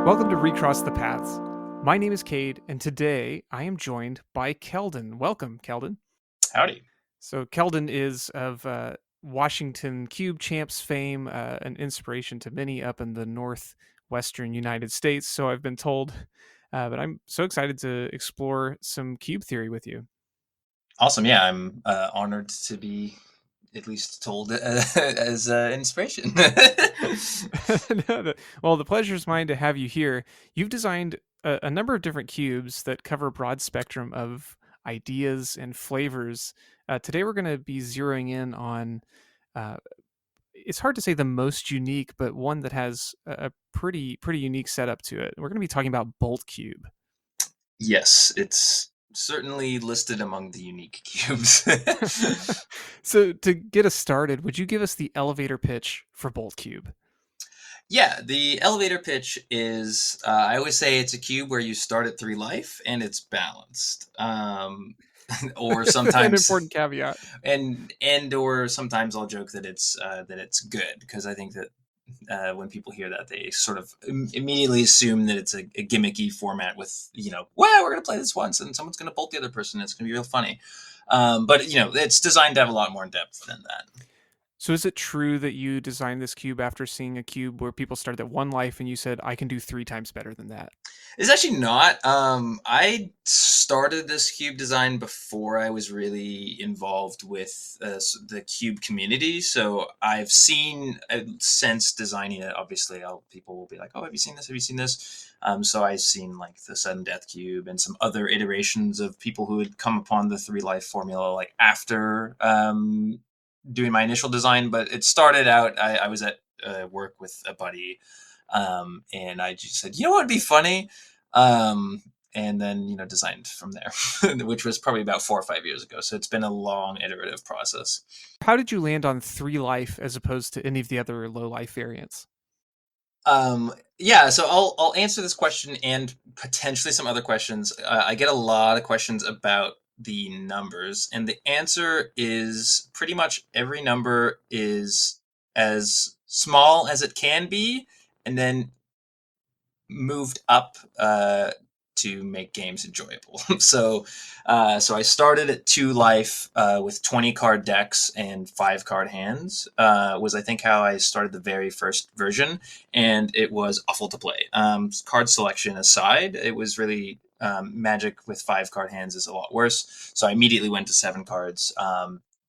Welcome to Recross the Paths. My name is Cade, and today I am joined by Keldan. Welcome, Keldan. Howdy. So, Keldan is of Washington Cube Champs fame, an inspiration to many up in the northwestern United States, so I've been told. But I'm so excited to explore some cube theory with you. Awesome. Yeah, I'm honored to be at least told as inspiration. Well, the pleasure is mine to have you here. You've designed a number of different cubes that cover a broad spectrum of ideas and flavors. Today, we're going to be zeroing in on. Uh, it's hard to say the most unique, but one that has a pretty unique setup to it. We're going to be talking about Bolt Cube. Yes, it's certainly listed among the unique cubes. So, to get us started, would you give us the elevator pitch for Bolt Cube? Yeah, the elevator pitch is I always say it's a cube where you start at 3 life and it's balanced. Or An sometimes important caveat. and or sometimes I'll joke that it's good because I think that when people hear that, they sort of immediately assume that it's a gimmicky format with, well, we're going to play this once and someone's going to bolt the other person. And it's going to be real funny. But, it's designed to have a lot more depth than that. So is it true that you designed this cube after seeing a cube where people started at 1 life and you said, I can do 3 times better than that? It's actually not. I started this cube design before I was really involved with the cube community. So I've seen, since designing it, obviously, people will be like, oh, have you seen this? Have you seen this? So I've seen like the sudden death cube and some other iterations of people who had come upon the 3 life formula like after doing my initial design. But it started out, I was at work with a buddy, and I just said, what would be funny? Um, and then, designed from there, which was probably about 4 or 5 years ago. So it's been a long iterative process. How did you land on 3 life as opposed to any of the other low life variants? Yeah, so I'll answer this question and potentially some other questions. I get a lot of questions about the numbers, and the answer is pretty much every number is as small as it can be, and then moved up to make games enjoyable. So I started at 2 life with 20 card decks and 5 card hands. Was I think how I started the very first version, and it was awful to play. Card selection aside, it was really Magic with 5 card hands is a lot worse. So I immediately went to 7 cards.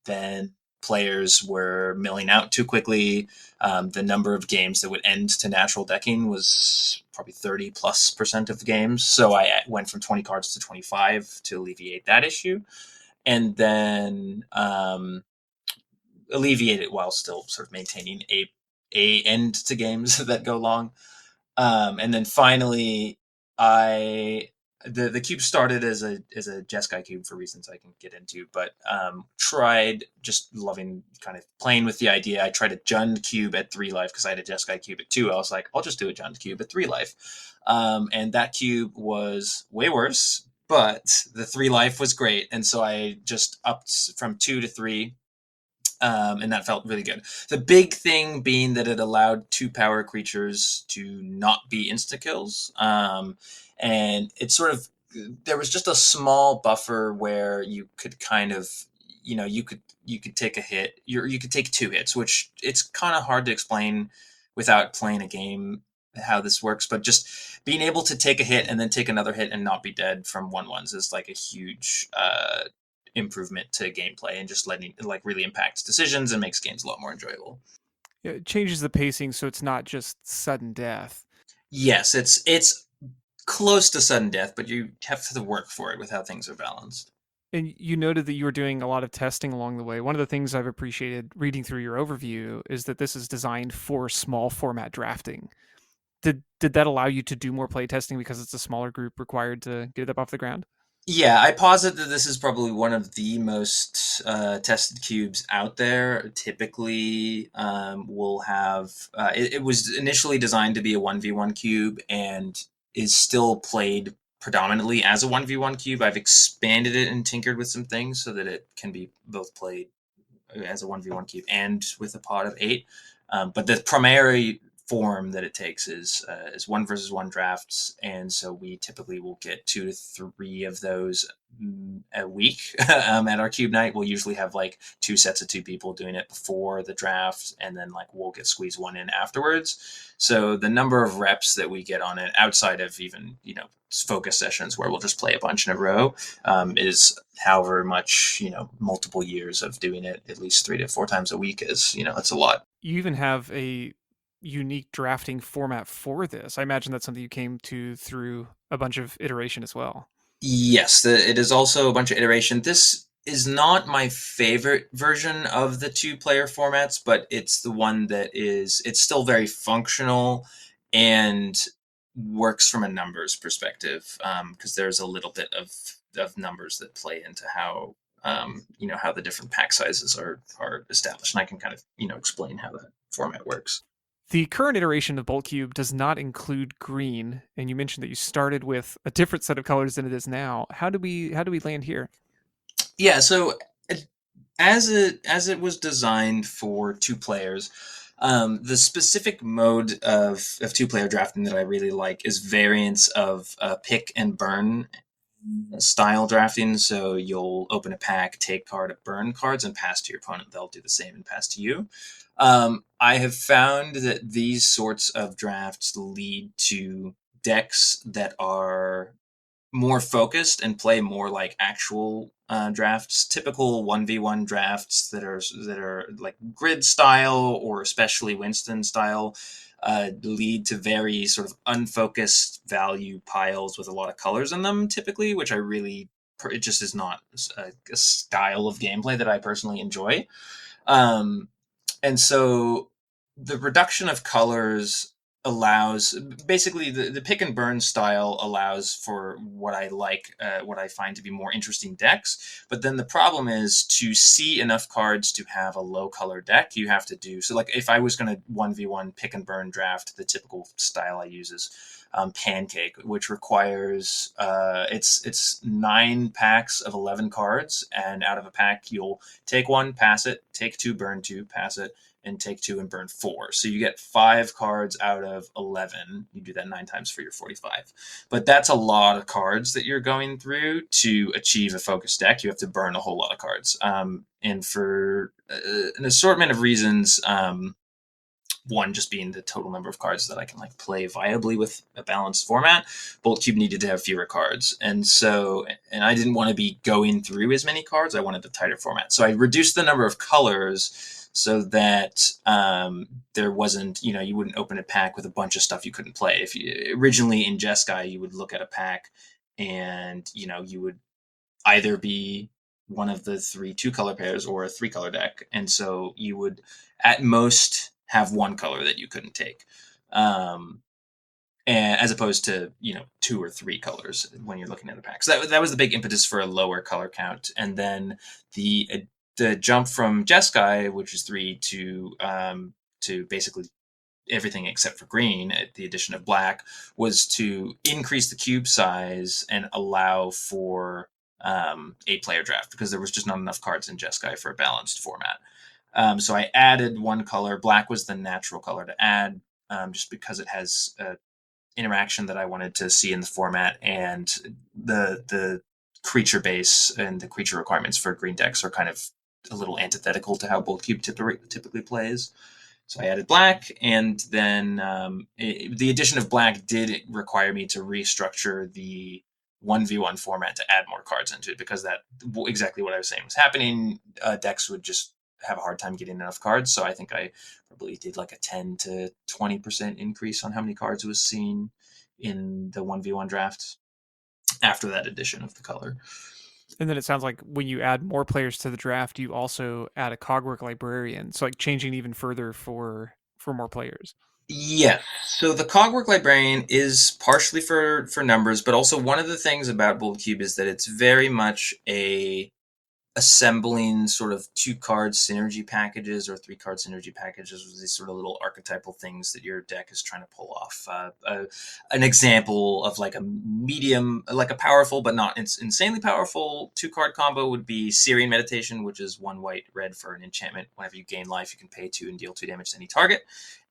Then players were milling out too quickly. The number of games that would end to natural decking was probably 30+% of the games. So I went from 20 cards to 25 to alleviate that issue. And then alleviate it while still sort of maintaining a end to games that go long. And then finally, I the cube started as a Jeskai cube for reasons I can get into, but tried just loving kind of playing with the idea. I tried a Jund cube at 3 life because I had a Jeskai cube at 2. I was like, I'll just do a Jund cube at 3 life, and that cube was way worse. But the 3 life was great, and so I just upped from 2 to 3, and that felt really good. The big thing being that it allowed 2 power creatures to not be insta kills, and it sort of there was just a small buffer where you could kind of you could take a hit, you could take 2 hits, which it's kind of hard to explain without playing a game how this works, but just being able to take a hit and then take another hit and not be dead from 1/1s is like a huge improvement to gameplay, and just letting like really impacts decisions and makes games a lot more enjoyable. Yeah, it changes the pacing so it's not just sudden death. Yes, it's close to sudden death, but you have to work for it with how things are balanced. And you noted that you were doing a lot of testing along the way. One of the things I've appreciated reading through your overview is that this is designed for small format drafting. Did that allow you to do more play testing because it's a smaller group required to get it up off the ground? Yeah, I posit that this is probably one of the most tested cubes out there. Typically, will have it was initially designed to be a 1v1 cube and is still played predominantly as a 1v1 cube. I've expanded it and tinkered with some things so that it can be both played as a 1v1 cube and with a pod of 8. But the primary form that it takes is one versus one drafts, and so we typically will get 2 to 3 of those a week. At our cube night, we'll usually have like 2 sets of 2 people doing it before the draft, and then like we'll get squeezed one in afterwards. So the number of reps that we get on it, outside of even focus sessions where we'll just play a bunch in a row, is however much multiple years of doing it at least 3 to 4 times a week is it's a lot. You even have a unique drafting format for this. I imagine that's something you came to through a bunch of iteration as well. Yes, it is also a bunch of iteration. This is not my favorite version of the two-player formats, but it's the one that it's still very functional and works from a numbers perspective, because there's a little bit of numbers that play into how the different pack sizes are established, and I can kind of explain how that format works. The current iteration of Bolt Cube does not include green, and you mentioned that you started with a different set of colors than it is now. How do we land here? Yeah, so as it was designed for 2 players, the specific mode of 2 player drafting that I really like is variants of pick and burn style drafting. So you'll open a pack, take card, burn cards, and pass to your opponent. They'll do the same and pass to you. I have found that these sorts of drafts lead to decks that are more focused and play more like actual drafts. Typical 1v1 drafts that are like grid style, or especially Winston style, lead to very sort of unfocused value piles with a lot of colors in them typically, which I really, it just is not a style of gameplay that I personally enjoy. um, and so the reduction of colors allows, basically the pick and burn style allows for what I find to be more interesting decks. But then the problem is, to see enough cards to have a low color deck, you have to do so. Like if I was going to 1v1 pick and burn draft, the typical style I use is pancake, which requires it's 9 packs of 11 cards, and out of a pack you'll take one, pass it, take two, burn two, pass it, and take two and burn four. So you get 5 cards out of 11. You do that 9 times for your 45. But that's a lot of cards that you're going through to achieve a focus deck. You have to burn a whole lot of cards. And for an assortment of reasons, one just being the total number of cards that I can like play viably with a balanced format, Bolt Cube needed to have fewer cards. And I didn't want to be going through as many cards. I wanted a tighter format. So I reduced the number of colors so that there wasn't, you wouldn't open a pack with a bunch of stuff you couldn't play. If you originally in Jeskai, you would look at a pack and, you would either be one of the 3 2-color pairs or a 3-color deck. And so you would at most have one color that you couldn't take. And as opposed to 2 or 3 colors when you're looking at a pack. So that was the big impetus for a lower color count. And then the jump from Jeskai, which is 3, to basically everything except for green at the addition of black, was to increase the cube size and allow for 8-player draft, because there was just not enough cards in Jeskai for a balanced format. So I added one color. Black was the natural color to add, just because it has interaction that I wanted to see in the format, and the creature base and the creature requirements for green decks are kind of a little antithetical to how Bolt Cube typically plays. So I added black, and then the addition of black did require me to restructure the 1v1 format to add more cards into it, because that exactly what I was saying was happening. Decks would just have a hard time getting enough cards. So I think I probably did like a 10 to 20% increase on how many cards was seen in the 1v1 draft after that addition of the color. And then it sounds like when you add more players to the draft, you also add a cogwork librarian. So like changing even further for more players. Yeah. So the Cogwork Librarian is partially for numbers, but also one of the things about Bold Cube is that it's very much a assembling sort of 2-card synergy packages or 3-card synergy packages with these sort of little archetypal things that your deck is trying to pull off. An example of like a medium, like a powerful but not insanely powerful 2-card combo would be Searing Meditation, which is 1 white red for an enchantment. Whenever you gain life, you can pay 2 and deal 2 damage to any target.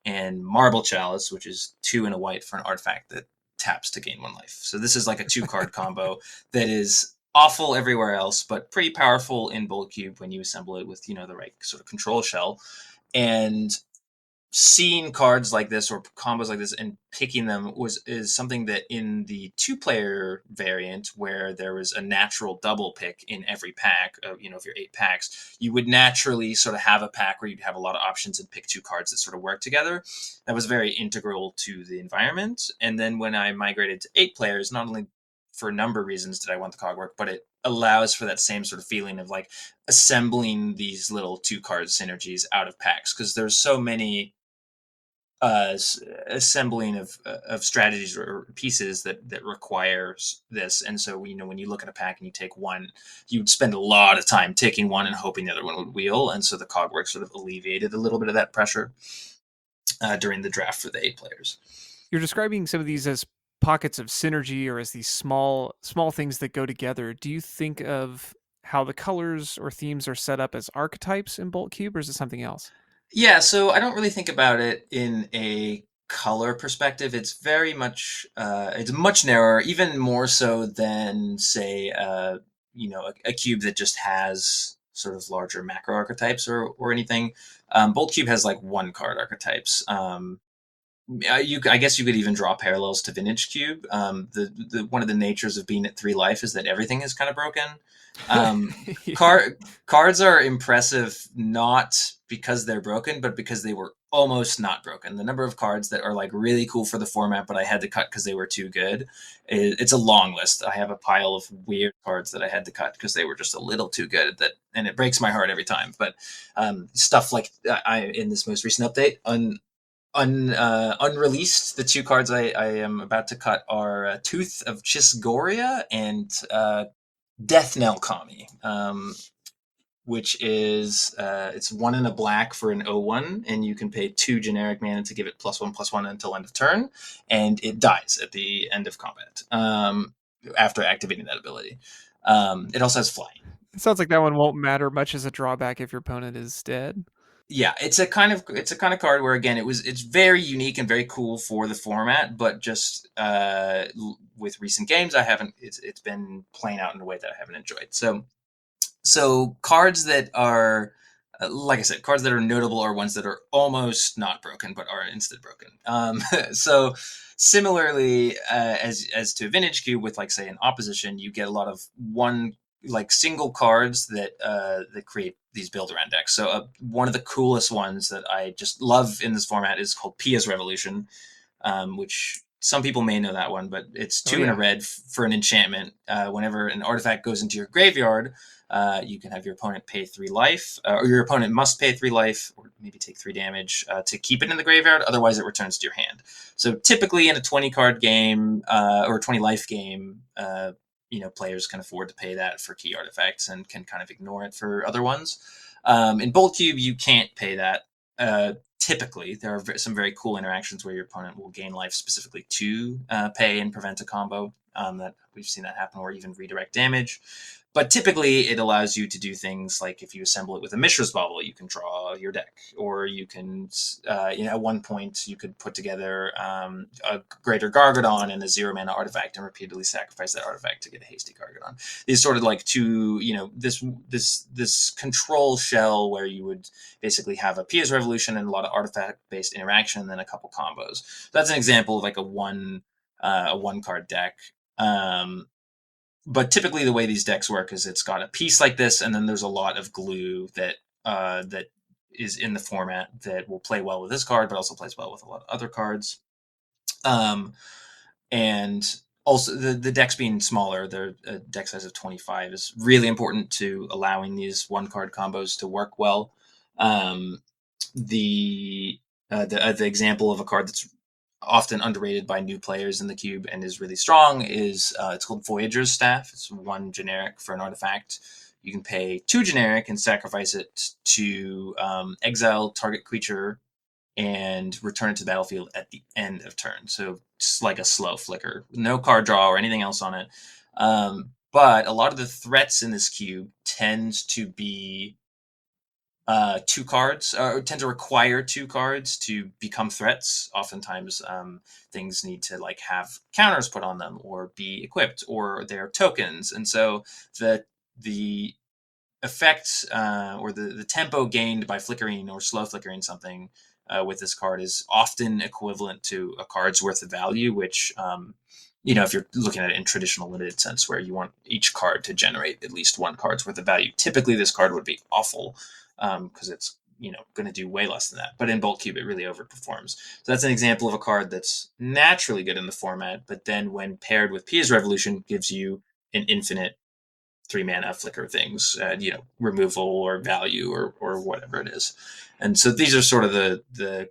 and Marble Chalice, which is 2 and a white for an artifact that taps to gain 1 life. So this is like a 2 card combo that is awful everywhere else, but pretty powerful in Bolt Cube when you assemble it with the right sort of control shell. And seeing cards like this or combos like this and picking them is something that in the 2-player variant, where there was a natural double pick in every pack of of your 8 packs, you would naturally sort of have a pack where you'd have a lot of options and pick 2 cards that sort of work together. That was very integral to the environment. And then when I migrated to 8 players, not only for a number of reasons did I want the cog work, but it allows for that same sort of feeling of like assembling these little 2 card synergies out of packs, because there's so many assembling of strategies or pieces that requires this. And so when you look at a pack and you take one, you'd spend a lot of time taking one and hoping the other one would wheel. And so the cogwork sort of alleviated a little bit of that pressure during the draft for the 8 players. You're describing some of these as pockets of synergy or as these small things that go together. Do you think of how the colors or themes are set up as archetypes in Bolt Cube, or is it something else? Yeah, so I don't really think about it in a color perspective. It's very much it's much narrower, even more so than say a cube that just has sort of larger macro archetypes or anything. Bolt Cube has like 1 card archetypes. I guess you could even draw parallels to Vintage Cube. The one of the natures of being at 3 life is that everything is kind of broken. Um, Yeah. cards are impressive not because they're broken, but because they were almost not broken. The number of cards that are like really cool for the format, but I had to cut because they were too good. It's a long list. I have a pile of weird cards that I had to cut because they were just a little too good. And it breaks my heart every time. But stuff like I in this most recent update, unreleased. The 2 cards I am about to cut are Tooth of Chisgoria and Death Knell Kami, which is it's 1 and a black for an 0/1, and you can pay 2 generic mana to give it +1/+1 until end of turn, and it dies at the end of combat after activating that ability. It also has flying. It sounds like that one won't matter much as a drawback if your opponent is dead. Yeah, it's a kind of card where again it's very unique and very cool for the format, but just with recent games I haven't it's been playing out in a way that I haven't enjoyed. So cards that are like I said, cards that are notable are ones that are almost not broken but are instead broken. So similarly, as to Vintage Cube, with like say an opposition, you get a lot of one like single cards that create these build around decks. So one of the coolest ones that I just love in this format is called Pia's Revolution, which some people may know that one, but it's Oh 2 and a yeah. red for an enchantment. Whenever an artifact goes into your graveyard, you can have your opponent pay 3 life, or your opponent must pay 3 life, or maybe take 3 damage to keep it in the graveyard. Otherwise, it returns to your hand. So typically, in a 20 card game or a 20 life game, players can afford to pay that for key artifacts and can kind of ignore it for other ones. In Bolt Cube, you can't pay that. Typically, there are some very cool interactions where your opponent will gain life specifically to pay and prevent a combo. That we've seen that happen, or even redirect damage. But typically, it allows you to do things like if you assemble it with a Mishra's Bauble, you can draw your deck, or you can, at one point, you could put together a Greater Gargadon and a 0 mana artifact, and repeatedly sacrifice that artifact to get a hasty Gargadon. These sort of like two, this control shell where you would basically have a Pia's Revolution and a lot of artifact based interaction, and then a couple combos. So that's an example of like a one card deck. But typically the way these decks work is it's got a piece like this, and then there's a lot of glue that is in the format that will play well with this card, but also plays well with a lot of other cards. Um, and also the decks being smaller, their deck size of 25 is really important to allowing these 1 card combos to work well. Um, the example of a card that's often underrated by new players in the cube and is really strong is it's called Voyager's Staff. It's 1 generic for an artifact. You can pay 2 generic and sacrifice it to exile target creature and return it to the battlefield at the end of turn. So it's like a slow flicker, no card draw or anything else on it. But a lot of the threats in this cube tend to be two cards, or tend to require two cards to become threats. Oftentimes, things need to like have counters put on them, or be equipped, or they're tokens, and so the effect or the tempo gained by flickering or slow flickering something with this card is often equivalent to a card's worth of value, which if you're looking at it in traditional limited sense, where you want each card to generate at least one card's worth of value, typically this card would be awful because it's going to do way less than that. But in Bolt Cube, it really overperforms. So that's an example of a card that's naturally good in the format, but then when paired with Pia's Revolution, gives you an infinite 3 mana flicker things, removal or value or whatever it is. And so these are sort of the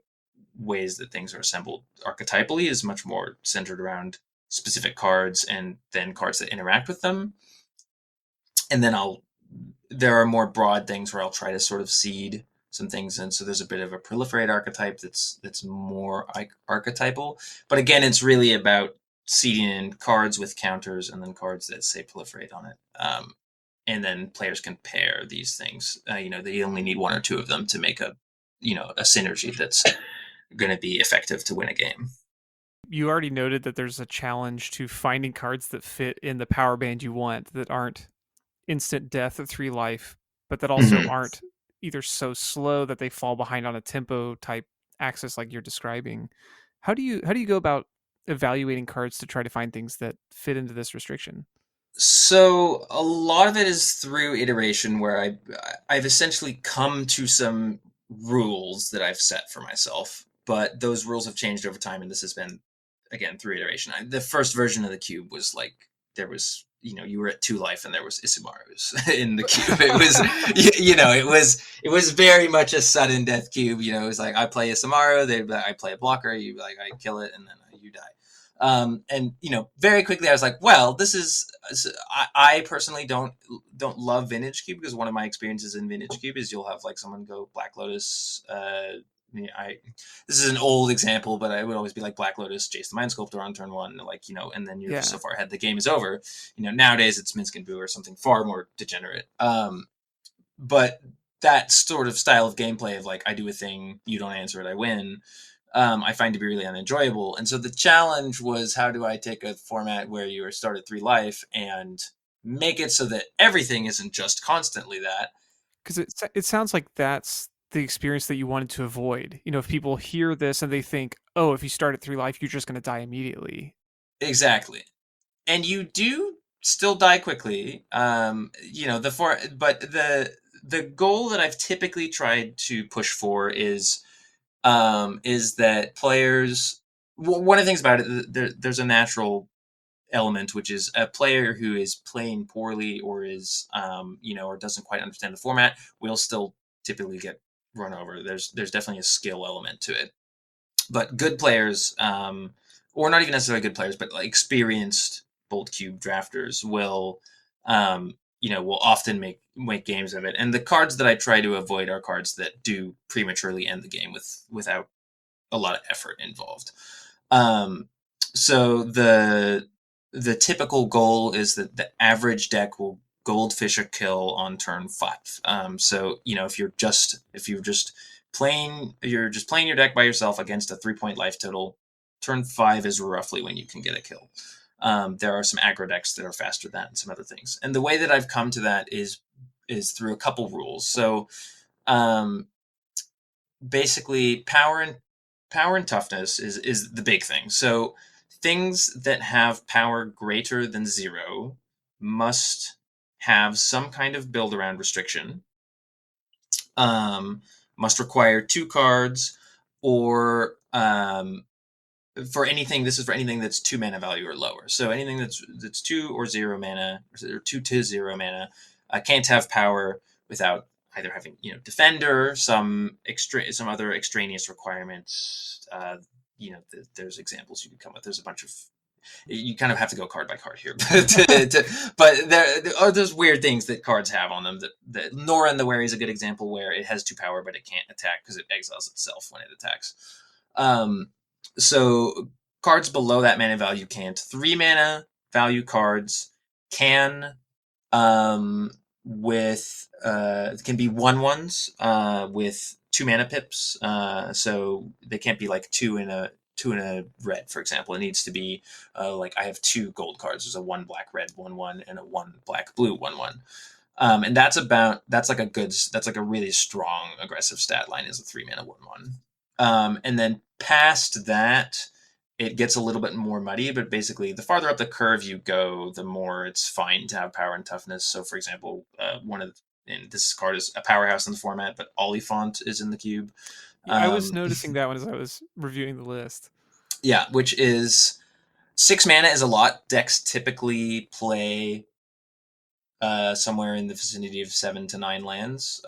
ways that things are assembled archetypally, is much more centered around specific cards and then cards that interact with them. And then there are more broad things where I'll try to sort of seed some things in. So there's a bit of a proliferate archetype that's more archetypal. But again, it's really about seeding in cards with counters and then cards that say proliferate on it. And then players can pair these things. They only need one or two of them to make a synergy that's going to be effective to win a game. You already noted that there's a challenge to finding cards that fit in the power band you want, that aren't instant death at 3 life, but that also Mm-hmm. aren't either so slow that they fall behind on a tempo type axis like you're describing. How do you go about evaluating cards to try to find things that fit into this restriction? So a lot of it is through iteration, where I've essentially come to some rules that I've set for myself, but those rules have changed over time, and this has been again through iteration. The first version of the cube was like there was you were at 2 life and there was Isumaru's in the cube. It was it was very much a sudden death cube. It was like I play Isumaru, I play a blocker, you like I kill it, and then you die. And very quickly I was like, well, this is. I personally don't love Vintage Cube, because one of my experiences in Vintage Cube is you'll have like someone go Black Lotus. I This is an old example, but I would always be like Black Lotus, Jace the Mind Sculptor on turn one, like and then you're just so Yeah, far ahead, the game is over. Nowadays it's Minsk and Boo or something far more degenerate. But that sort of style of gameplay of like I do a thing, you don't answer it, I win, I find to be really unenjoyable. And so the challenge was, how do I take a format where you are start at 3 life and make it so that everything isn't just constantly that. because it sounds like that's the experience that you wanted to avoid. If people hear this and they think, oh, if you start at 3 life, you're just going to die immediately. Exactly. And you do still die quickly. But the goal that I've typically tried to push for is that players. One of the things about it, there's a natural element, which is a player who is playing poorly or is or doesn't quite understand the format will still typically get run over. There's definitely a skill element to it, but good players, or not even necessarily good players, but like experienced Bolt Cube drafters will often make games of it. And the cards that I try to avoid are cards that do prematurely end the game without a lot of effort involved. Um, so the typical goal is that the average deck will goldfish a kill on turn 5. So if you're just playing your deck by yourself against a 3 point life total, turn 5 is roughly when you can get a kill. There are some aggro decks that are faster than that and some other things. And the way that I've come to that is through a couple rules. So um, basically power and toughness is the big thing. So things that have power greater than 0 must have some kind of build around restriction. Um, must require 2 cards, or for anything. This is for anything that's 2 mana value or lower. So anything that's 2 or 0 mana, or 2 to 0 mana, can't have power without either having defender, some other extraneous requirements. There's examples you could come with. There's a bunch of. You kind of have to go card by card here, but there are those weird things that cards have on them. That Nora and the Wary is a good example, where it has 2 power, but it can't attack because it exiles itself when it attacks. Um, so cards below that mana value can't. 3 mana value cards can. Um, with can be 1/1s with 2 mana pips. So they can't be like two in a red, for example. It needs to be like I have 2 gold cards. There's a 1 black red 1/1 and a 1 black blue 1/1. And that's like that's like a really strong aggressive stat line is a 3 mana 1/1. And then past that, it gets a little bit more muddy, but basically the farther up the curve you go, the more it's fine to have power and toughness. So for example, and this card is a powerhouse in the format, but Oliphant is in the cube. Yeah, I was Um, noticing that one as I was reviewing the list. yeah, which is 6 mana is a lot. Decks typically play somewhere in the vicinity of 7 to 9 lands.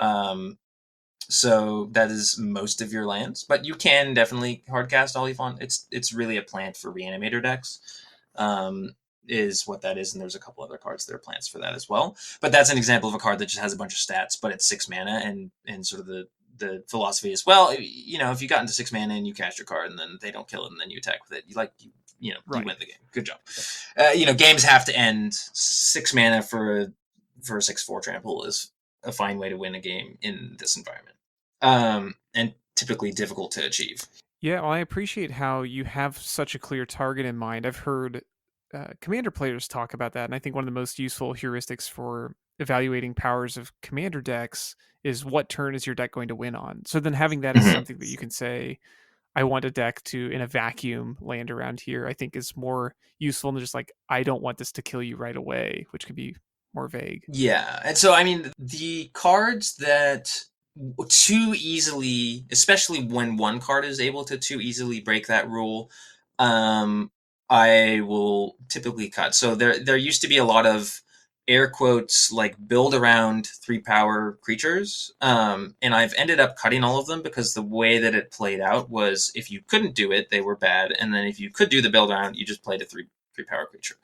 So that is most of your lands, but you can definitely hardcast Oliphant. It's really a plant for reanimator decks, um, is what that is, and there's a couple other cards that are plants for that as well. But that's an example of a card that just has a bunch of stats, but it's 6 mana, and sort of the philosophy is, well, you know, if you got into 6 mana and you cast your card and then they don't kill it and then you attack with it, you Right. win the game. Good job. Games have to end. 6 mana for a 6/4 trample is a fine way to win a game in this environment, and typically difficult to achieve. Yeah, well, I appreciate how you have such a clear target in mind. I've heard commander players talk about that, and I think one of the most useful heuristics for evaluating powers of commander decks is what turn is your deck going to win on. So then having that as Mhm. something that you can say, I want a deck to, in a vacuum, land around here, I think is more useful than just like, I don't want this to kill you right away, which can be more vague. Yeah, and so I mean the cards that too easily, especially when one card is able to too easily break that rule, um, I will typically cut. So there used to be a lot of air quotes like build around 3 power creatures, and I've ended up cutting all of them because the way that it played out was if you couldn't do it, they were bad, and then if you could do the build around, you just played a three power creature.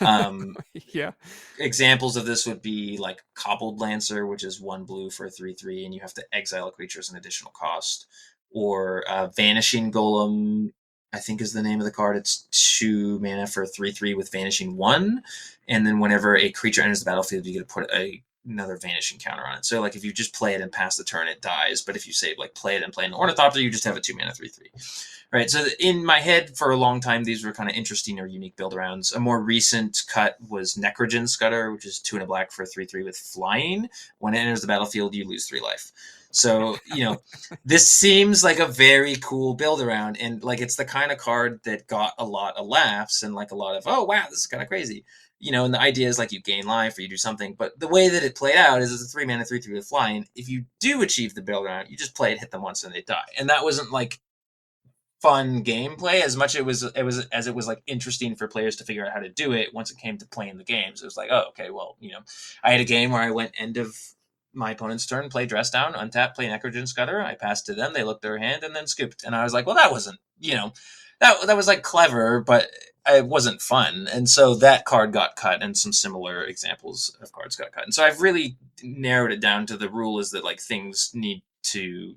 Um, Yeah. Examples of this would be like Cobbled Lancer, which is 1 blue for a 3/3, and you have to exile a creature as an additional cost. Or Vanishing Golem, I think is the name of the card. It's 2 mana for a 3/3 with Vanishing 1. And then whenever a creature enters the battlefield, you get to put another Vanishing counter on it. So, like, if you just play it and pass the turn, it dies. But if you say, like, play it and play an Ornithopter, you just have a 2 mana 3/3. Right. So in my head, for a long time, these were kind of interesting or unique build arounds. A more recent cut was Necrogen Scudder, which is 2 and a black for a 3/3 with flying. When it enters the battlefield, you lose 3 life. So this seems like a very cool build around, and like it's the kind of card that got a lot of laughs and like a lot of, oh wow, this is kind of crazy. And the idea is like you gain life or you do something, but the way that it played out is it's a 3 mana 3/3 with flying. If you do achieve the build around, you just play it, hit them once, and they die. And that wasn't like fun gameplay as much it was like interesting for players to figure out how to do it. Once it came to playing the games, it was like, oh, okay, well, I had a game where I went end of my opponent's turn, play dress down, untap, play Necrogen Scudder. I passed to them, they looked their hand, and then scooped. And I was like, well, that wasn't, that was like clever, but it wasn't fun. And so that card got cut, and some similar examples of cards got cut. And so I've really narrowed it down to the rule is that like things need to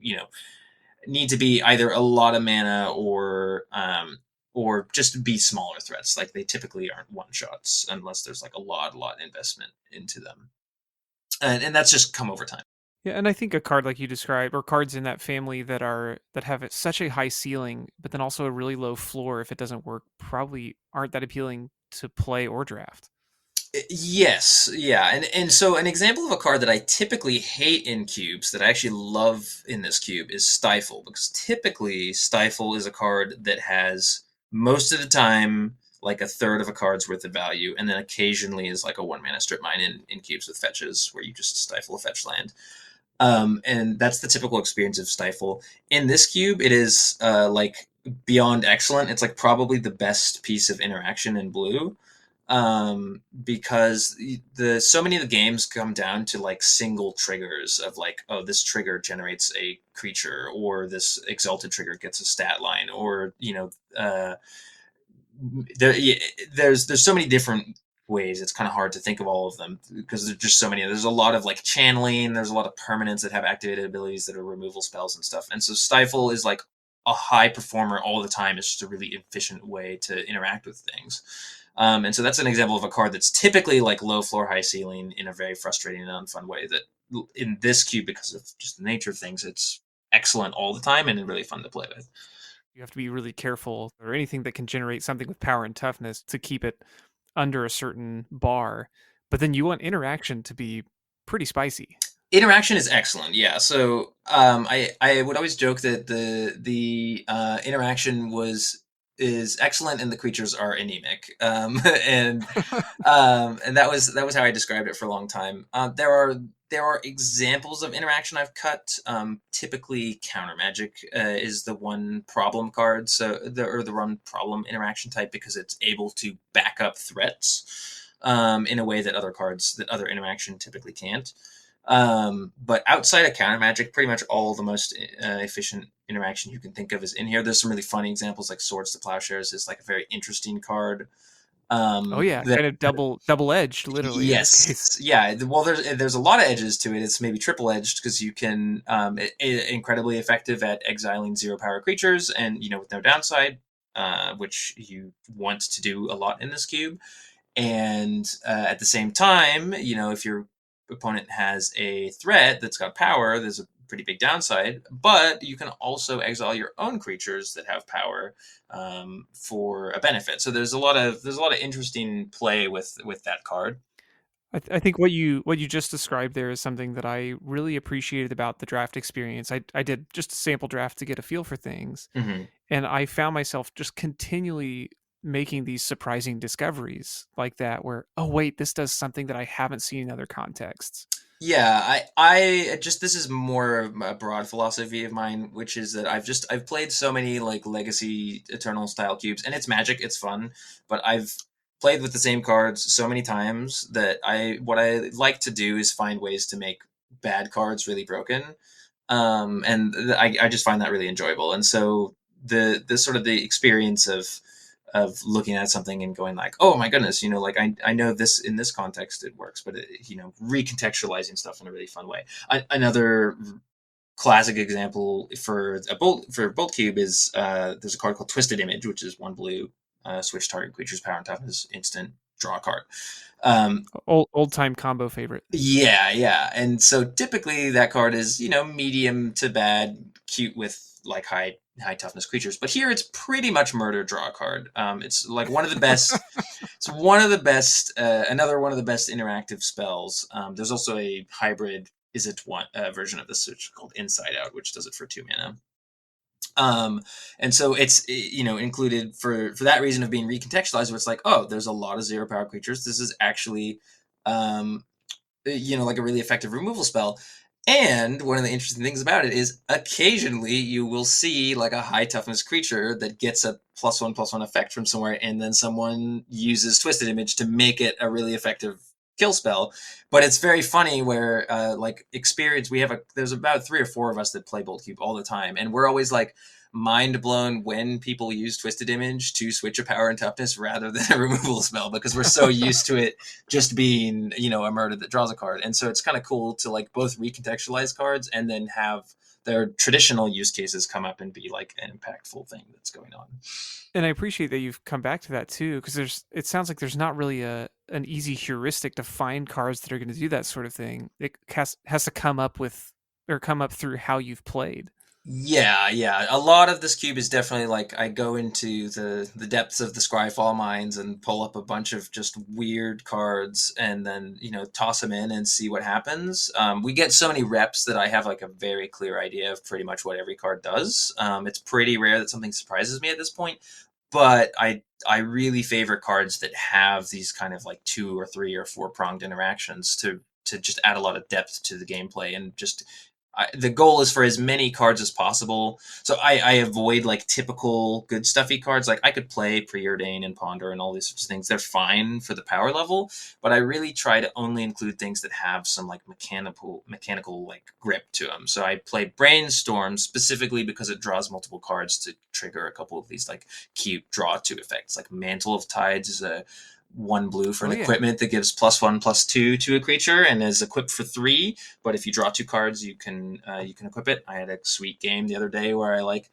be either a lot of mana or just be smaller threats. Like they typically aren't one shots unless there's like a lot investment into them, and that's just come over time. Yeah, and I think a card like you described, or cards in that family that have such a high ceiling, but then also a really low floor if it doesn't work, probably aren't that appealing to play or draft. Yes, yeah, and so an example of a card that I typically hate in cubes that I actually love in this cube is Stifle, because typically Stifle is a card that has most of the time like a third of a card's worth of value, and then occasionally is like a 1 mana strip mine in cubes with fetches where you just stifle a fetch land. And that's the typical experience of Stifle. In this cube, it is like beyond excellent. It's like probably the best piece of interaction in blue, because the so many of the games come down to like single triggers of like, oh, this trigger generates a creature, or this exalted trigger gets a stat line, or there, there's so many different ways. It's kind of hard to think of all of them because there's just so many. There's a lot of like channeling. There's a lot of permanents that have activated abilities that are removal spells and stuff. And so Stifle is like a high performer all the time. It's just a really efficient way to interact with things. And so that's an example of a card that's typically like low floor, high ceiling in a very frustrating and unfun way. That in this cube, because of just the nature of things, it's excellent all the time and really fun to play with. You have to be really careful, or anything that can generate something with power and toughness to keep it under a certain bar. But then you want interaction to be pretty spicy. Interaction is excellent, yeah. So I would always joke that the interaction was is excellent and the creatures are anemic, and that was how I described it for a long time. There are examples of interaction I've cut. Typically, counter magic is the one problem card, so the one problem interaction type because it's able to back up threats in a way that other interaction typically can't. But outside of counter magic, pretty much all the most efficient interaction you can think of is in here. There's some really funny examples, like Swords to Plowshares is like a very interesting card. Oh yeah, That kind of double edged, literally in this case. Yes, yeah. Well, there's a lot of edges to it. It's maybe triple edged because you can incredibly effective at exiling zero power creatures, and with no downside, which you want to do a lot in this cube. And at the same time, if your opponent has a threat that's got power, there's a pretty big downside. But you can also exile your own creatures that have power for a benefit. So there's a lot of interesting play with that card. I think what you just described there is something that I really appreciated about the draft experience. I did just a sample draft to get a feel for things, Hmm. and I found myself just continually making these surprising discoveries like that where, oh wait, this does something that I haven't seen in other contexts. Yeah, I just this is more of a broad philosophy of mine, which is that I've played so many like legacy Eternal style cubes, and it's magic, it's fun, but I've played with the same cards so many times that what I like to do is find ways to make bad cards really broken, and I just find that really enjoyable. And so the sort of the experience of looking at something and going like, oh my goodness, like I know this in this context it works, but recontextualizing stuff in a really fun way. Another classic example for bolt cube is there's a card called Twisted Image, which is 1 blue, switch target creature's power and toughness, instant, draw a card. um, Old time combo favorite. yeah, yeah. And so typically that card is, medium to bad, cute with like high toughness creatures. But here it's pretty much murder draw card. It's like one of the best. It's one of the best. Another one of the best interactive spells. There's also a hybrid is it one version of this which is called Inside Out, which does it for 2 mana. Um, and so it's included for that reason of being recontextualized, where it's like, oh, there's a lot of zero power creatures. This is actually um, like a really effective removal spell. And one of the interesting things about it is occasionally you will see like a high toughness creature that gets a +1/+1 effect from somewhere, and then someone uses Twisted Image to make it a really effective kill spell. But it's very funny where like experience there's about 3 or 4 of us that play Bolt Cube all the time, and we're always like mind blown when people use Twisted Image to switch a power and toughness rather than a removal spell, because we're so used to it just being a murder that draws a card. And so it's kind of cool to like both recontextualize cards and then have their traditional use cases come up and be like an impactful thing that's going on. And I appreciate that you've come back to that too, because it sounds like there's not really an easy heuristic to find cards that are going to do that sort of thing. It has to come up with, or come up through how you've played. Yeah, yeah. A lot of this cube is definitely like I go into the depths of the Scryfall mines and pull up a bunch of just weird cards and then toss them in and see what happens. We get so many reps that I have like a very clear idea of pretty much what every card does. It's pretty rare that something surprises me at this point, but I really favor cards that have these kind of like 2 or 3 or 4 pronged interactions to just add a lot of depth to the gameplay and just the goal is for as many cards as possible. So I avoid like typical good stuffy cards. Like I could play Preordain and Ponder and all these sorts of things. They're fine for the power level, but I really try to only include things that have some like mechanical like grip to them. So I play Brainstorm specifically because it draws multiple cards to trigger a couple of these like cute draw two effects. Like Mantle of Tides is a 1 blue for Oh an yeah. equipment that gives +1/+2 to a creature and is equipped for 3. But if you draw 2 cards, you can equip it. I had a sweet game the other day where I like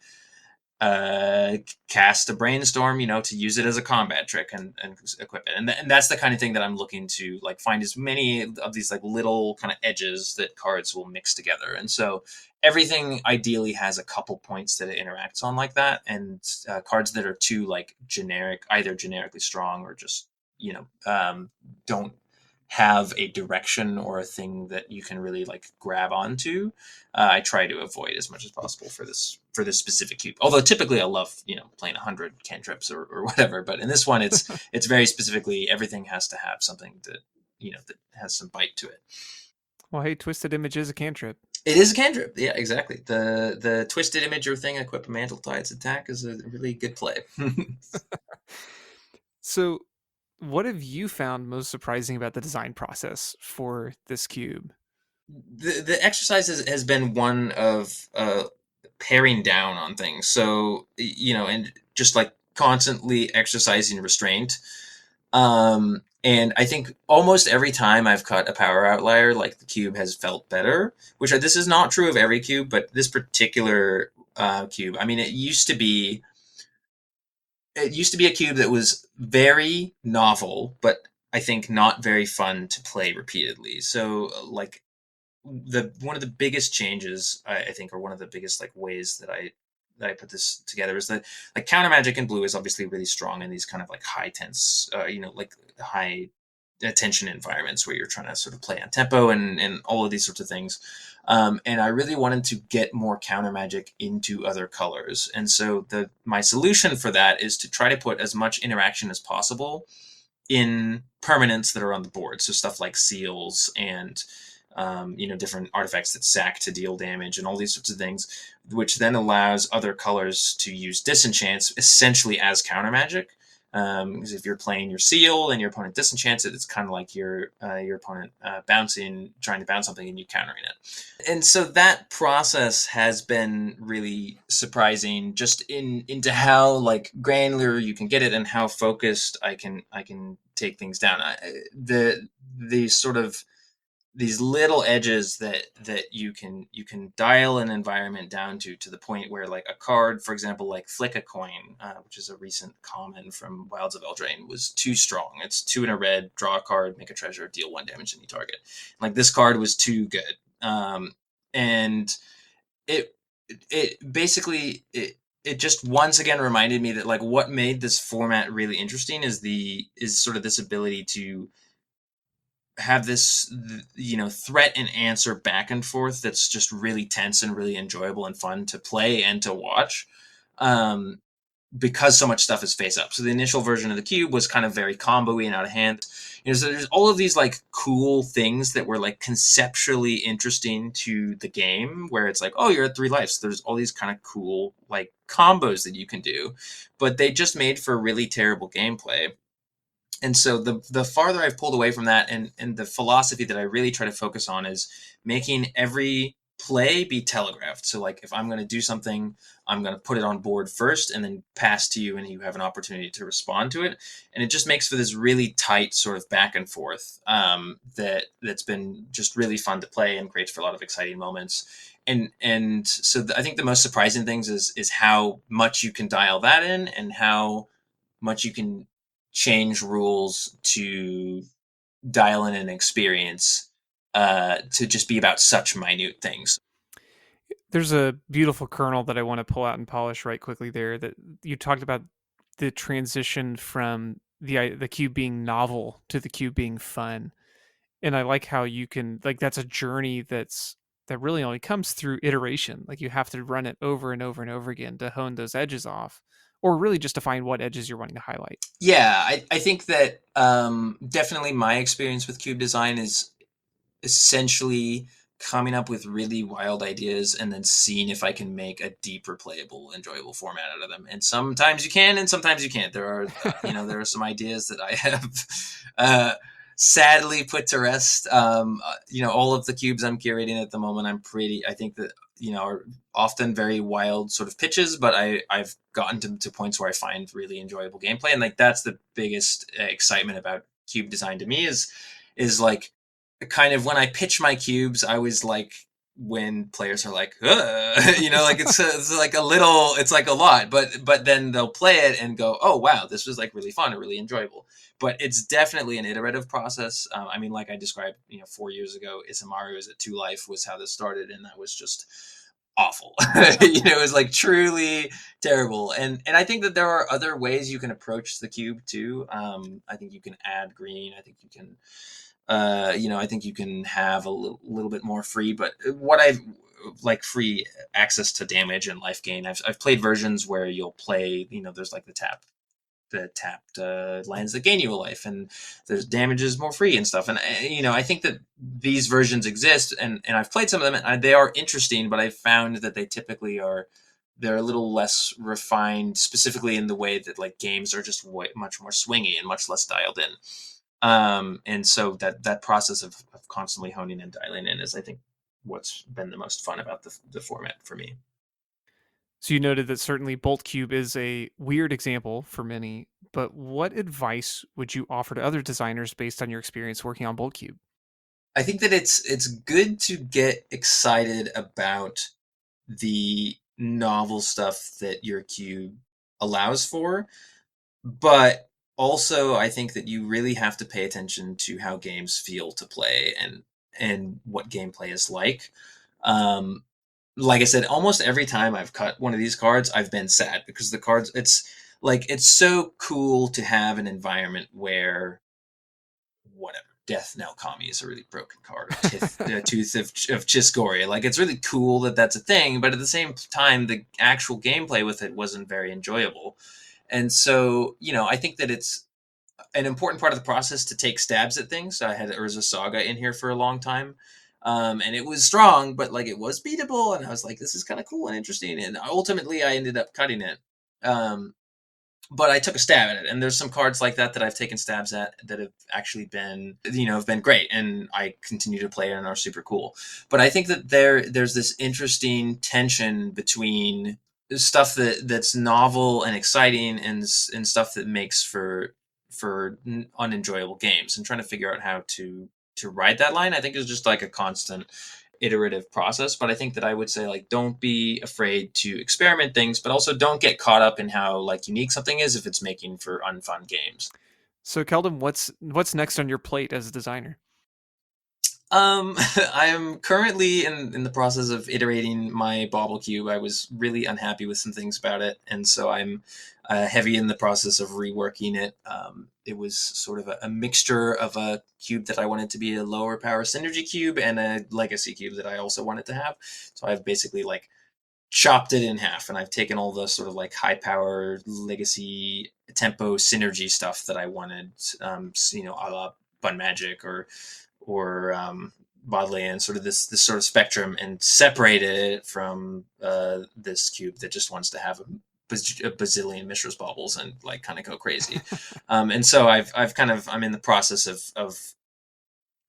uh, cast a brainstorm, to use it as a combat trick and equip it. And that's the kind of thing that I'm looking to like find as many of these like little kind of edges that cards will mix together. And so everything ideally has a couple points that it interacts on like that. And cards that are too like generic, either generically strong or just, don't have a direction or a thing that you can really like grab onto. I try to avoid as much as possible for this specific cube. Although typically I love playing 100 cantrips or whatever, but in this one it's very specifically everything has to have something that has some bite to it. Well, hey, Twisted Image is a cantrip. It is a cantrip, yeah, exactly. The twisted imager thing, equip a mantle to its attack, is a really good play. So, what have you found most surprising about the design process for this cube? The exercise has been one of paring down on things. So and just like constantly exercising restraint. And I think almost every time I've cut a power outlier, like the cube has felt better. This is not true of every cube, but this particular cube. I mean, it used to be a cube that was very novel, but I think not very fun to play repeatedly. So like the one of the biggest changes I think, or one of the biggest like ways that I put this together is that like counter magic in blue is obviously really strong in these kind of like high tense, like high tension environments where you're trying to sort of play on tempo and all of these sorts of things. And I really wanted to get more counter magic into other colors, and so the my solution for that is to try to put as much interaction as possible in permanents that are on the board. So stuff like seals and different artifacts that sack to deal damage and all these sorts of things, which then allows other colors to use disenchants essentially as counter magic. Because if you're playing your seal and your opponent disenchants it, it's kind of like your opponent trying to bounce something and you countering it. And so that process has been really surprising, just into how like granular you can get it and how focused I can take things down. The sort of these little edges that you can dial an environment down to the point where like a card, for example, like Flick a Coin, which is a recent common from Wilds of Eldraine, was too strong. It's 2 and a red, draw a card, make a treasure, deal 1 damage to any target. Like this card was too good, and it it basically it just once again reminded me that like what made this format really interesting is sort of this ability to have this threat and answer back and forth that's just really tense and really enjoyable and fun to play and to watch, um, because so much stuff is face up. So the initial version of the cube was kind of very combo-y and out of hand. So there's all of these like cool things that were like conceptually interesting to the game, where it's like, oh, you're at 3 lives. So there's all these kind of cool like combos that you can do, but they just made for really terrible gameplay. And so the farther I've pulled away from that, and the philosophy that I really try to focus on, is making every play be telegraphed. So like if I'm going to do something, I'm going to put it on board first and then pass to you, and you have an opportunity to respond to it. And it just makes for this really tight sort of back and forth, that's been just really fun to play and creates for a lot of exciting moments. And so I think the most surprising things is how much you can dial that in, and how much you can change rules to dial in an experience, to just be about such minute things. There's a beautiful kernel that I want to pull out and polish right quickly there. That you talked about the transition from the cube being novel to the cube being fun, and I like how you can like that's a journey that really only comes through iteration. Like you have to run it over and over and over again to hone those edges off, or really just to find what edges you're wanting to highlight. Yeah, I think that definitely my experience with cube design is essentially coming up with really wild ideas and then seeing if I can make a deeper, playable, enjoyable format out of them. And sometimes you can, and sometimes you can't. There are some ideas that I have uh, sadly put to rest. All of the cubes I'm curating at the moment, I think that are often very wild sort of pitches, but I've gotten to points where I find really enjoyable gameplay, and like that's the biggest excitement about cube design to me is like kind of when I pitch my cubes, I was like when players are like, like it's like a little, it's like a lot, but then they'll play it and go, oh wow, this was like really fun or really enjoyable. But it's definitely an iterative process. I mean, like I described, 4 years ago, Isamaru is at Two Life was how this started, and that was just awful. It was like truly terrible. And I think that there are other ways you can approach the cube too. I think you can add green. I think you can I think you can have a little bit more free, but what I've like free access to damage and life gain. I've played versions where you'll play, there's like the tapped lands that gain you a life, and there's damages more free and stuff. And I think that these versions exist, and I've played some of them, and they are interesting, but I've found that they typically are they're a little less refined, specifically in the way that like games are just much more swingy and much less dialed in. And so that process of constantly honing and dialing in is, I think, what's been the most fun about the format for me. So you noted that certainly Bolt Cube is a weird example for many, but what advice would you offer to other designers based on your experience working on Bolt Cube? I think that it's good to get excited about the novel stuff that your cube allows for, but also I think that you really have to pay attention to how games feel to play, and what gameplay is like. Um, like I said, almost every time I've cut one of these cards, I've been sad because the cards, it's so cool to have an environment where whatever. Death Now Kami is a really broken card, or Tooth of Chiskoria. Like, it's really cool that that's a thing, but at the same time, the actual gameplay with it wasn't very enjoyable. And so, I think that it's an important part of the process to take stabs at things. I had Urza Saga in here for a long time. And it was strong, but like it was beatable, and I was like, this is kind of cool and interesting. And ultimately, I ended up cutting it. Um, but I took a stab at it, and there's some cards like that that I've taken stabs at that have actually been, have been great, and I continue to play and are super cool. But I think that there's this interesting tension between stuff that's novel and exciting, and stuff that makes for unenjoyable games, and trying to figure out how to ride that line. I think is just like a constant iterative process. But I think that I would say, like, don't be afraid to experiment things, but also don't get caught up in how like unique something is if it's making for unfun games. So Keldon, what's next on your plate as a designer? I am currently in the process of iterating my Bobble Cube. I was really unhappy with some things about it, and so I'm heavy in the process of reworking it. It was sort of a mixture of a cube that I wanted to be a lower power synergy cube and a legacy cube that I also wanted to have. So I've basically like chopped it in half, and I've taken all the sort of like high power legacy tempo synergy stuff that I wanted, a la Bun Magic or Bodleian, sort of this sort of spectrum, and separated it from this cube that just wants to have a bazillion Mishra's baubles and like kind of go crazy. And so I'm in the process of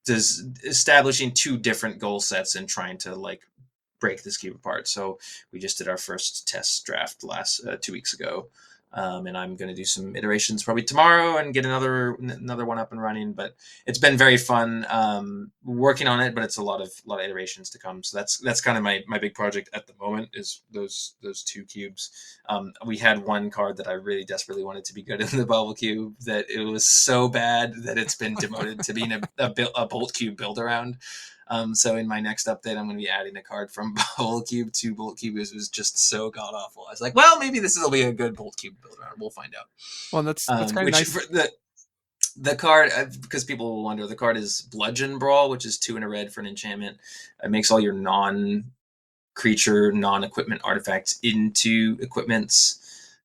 establishing two different goal sets and trying to like break this cube apart. So we just did our first test draft last 2 weeks ago, and I'm going to do some iterations probably tomorrow and get another one up and running. But it's been very fun working on it. But it's a lot of iterations to come. So that's kind of my big project at the moment is those two cubes. We had one card that I really desperately wanted to be good in the bubble cube that it was so bad that it's been demoted to being a bolt cube build around. So in my next update, I'm going to be adding a card from Bolt Cube to Bolt Cube. It was just so god awful. I was like, well, maybe this will be a good Bolt Cube build around. We'll find out. Well, that's kind of Which nice. for the card, because people will wonder, the card is Bludgeon Brawl, which is 2 and a red for an enchantment. It makes all your non-creature, non-equipment artifacts into equipments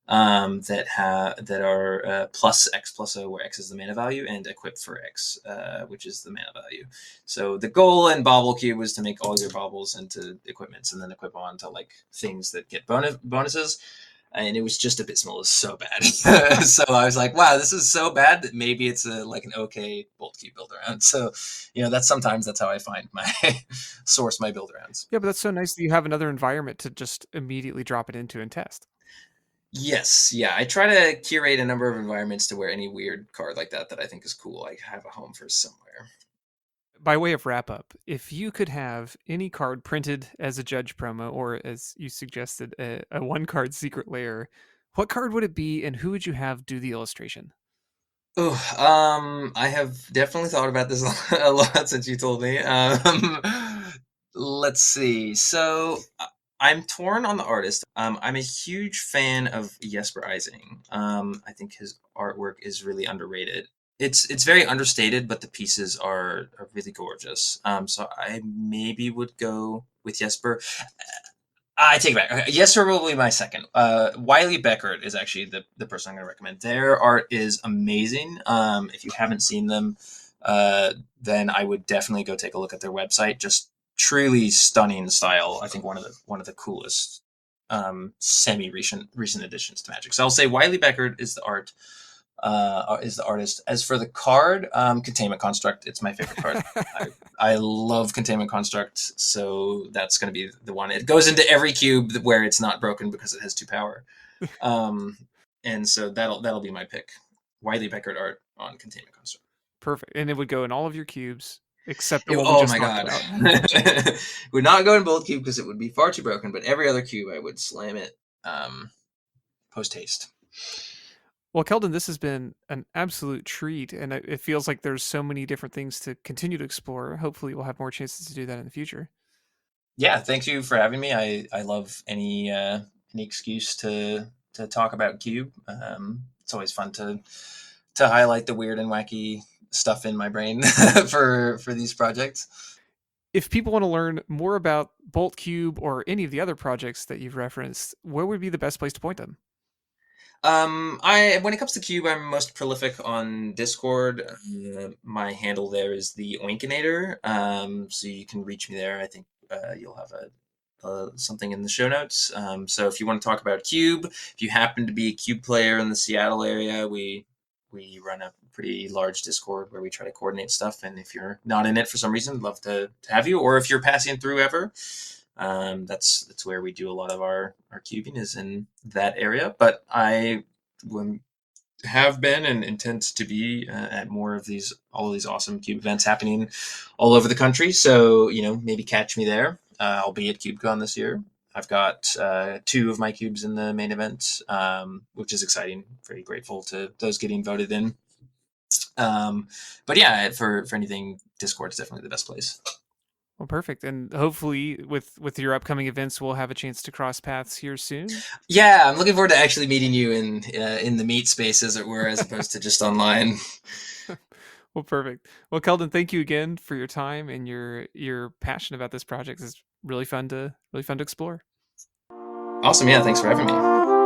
that are plus X plus O, where X is the mana value, and equip for X, which is the mana value. So the goal in Bobble Cube was to make all your baubles into equipments, and then equip onto like things that get bonuses. And it was just abysmal. It was so bad. So I was like, wow, this is so bad that maybe it's like an okay Bolt Cube build around. So, that's how I find my source my build arounds. Yeah, but that's so nice that you have another environment to just immediately drop it into and test. Yes, yeah. I try to curate a number of environments to where any weird card like that I think is cool, I have a home for somewhere. by way of wrap up, if you could have any card printed as a judge promo, or as you suggested, a one card secret layer, what card would it be, and who would you have do the illustration? Oh, I have definitely thought about this a lot since you told me. Let's see. So I'm torn on the artist. I'm a huge fan of Jesper Ising. I think his artwork is really underrated. It's very understated, but the pieces are really gorgeous. So I maybe would go with Jesper. I take it back. Okay, Jesper will be my second. Wiley Beckert is actually the person I'm going to recommend. Their art is amazing. If you haven't seen them, then I would definitely go take a look at their website. Just truly stunning style. I think one of the coolest semi recent additions to Magic. So I'll say Wiley Beckert is the art. Is the artist. As for the card, Containment Construct, it's my favorite card. I, I love Containment Construct, so that's going to be the one. It goes into every cube where it's not broken because it has 2 power, um, and so that'll be my pick. Wiley Beckert art on Containment Construct. Perfect. And it would go in all of your cubes except the one we Oh just my talked god, about. would not go in Bolt Cube because it would be far too broken. But every other cube, I would slam it post haste. Well, Keldan, this has been an absolute treat, and it feels like there's so many different things to continue to explore. Hopefully, we'll have more chances to do that in the future. Yeah, thank you for having me. I love any excuse to talk about Cube. It's always fun to highlight the weird and wacky stuff in my brain for these projects. If people want to learn more about Bolt Cube or any of the other projects that you've referenced, where would be the best place to point them? I when it comes to Cube, I'm most prolific on Discord. My handle there is the Oinkinator. So you can reach me there. I think you'll have a something in the show notes. So if you want to talk about Cube, if you happen to be a Cube player in the Seattle area, we run a pretty large Discord where we try to coordinate stuff. And if you're not in it for some reason, I'd love to have you. Or if you're passing through ever, that's where we do a lot of our cubing is in that area. But I have been and intend to be at more of these all of these awesome cube events happening all over the country. So maybe catch me there. I'll be at CubeCon this year. I've got 2 of my cubes in the main event, which is exciting. Very grateful to those getting voted in. Um, but yeah, for anything, Discord is definitely the best place. Well, perfect. And hopefully, with your upcoming events, we'll have a chance to cross paths here soon. Yeah, I'm looking forward to actually meeting you in the meet space, as it were, as opposed to just online. Well, perfect. Well, Keldon, thank you again for your time and your passion about this project. It's really fun to explore. Awesome, yeah. Thanks for having me.